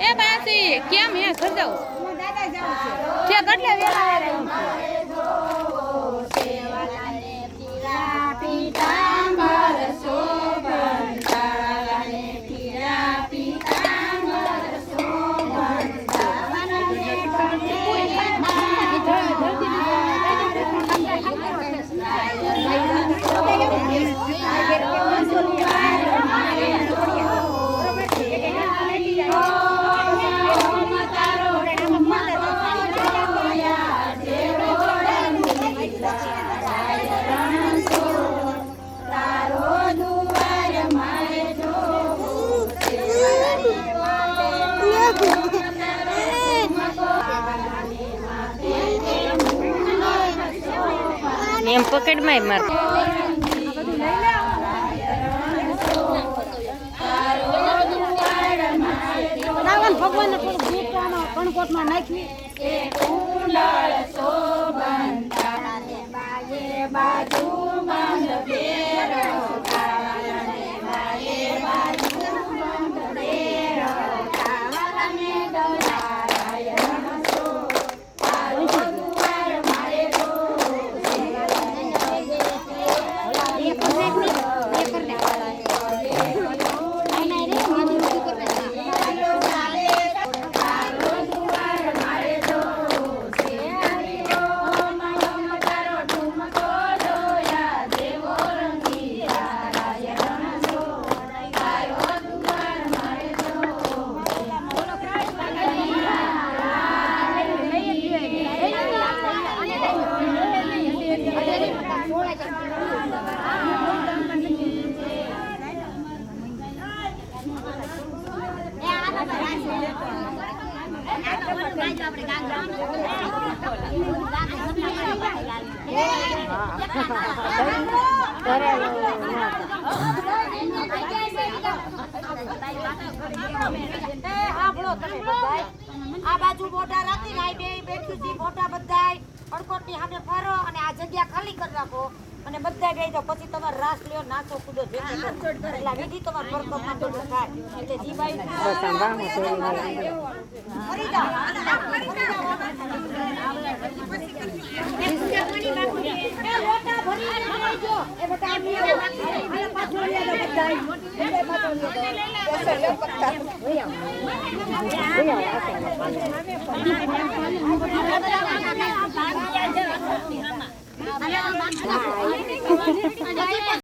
એ બાસી કેમ હે ખરજાવ છે કેટલે વેલા એમ પકડ માં માર ભગવાન કણકોટ માં નાખી બાજુ આ બાજુ મોટા રાખી નાઈ બે બેઠી છે મોટા બધાય કણકોટ ની સામે ફરો અને આ જગ્યા ખાલી કરી રાખો અને બધાય બેહી જાઓ પછી તમાર રાસ લ્યો નાચો કૂદો જે એટલે વિધિ તમાર પરકમ માં તો થાય એટલે જીબાઈ બસ આંબામાં ફરી જાઓ એ લોટા ભરી લેજો એ બટા આ પાછો લઈ જાઓ બધાય એટલે પાછો લઈ જાઓ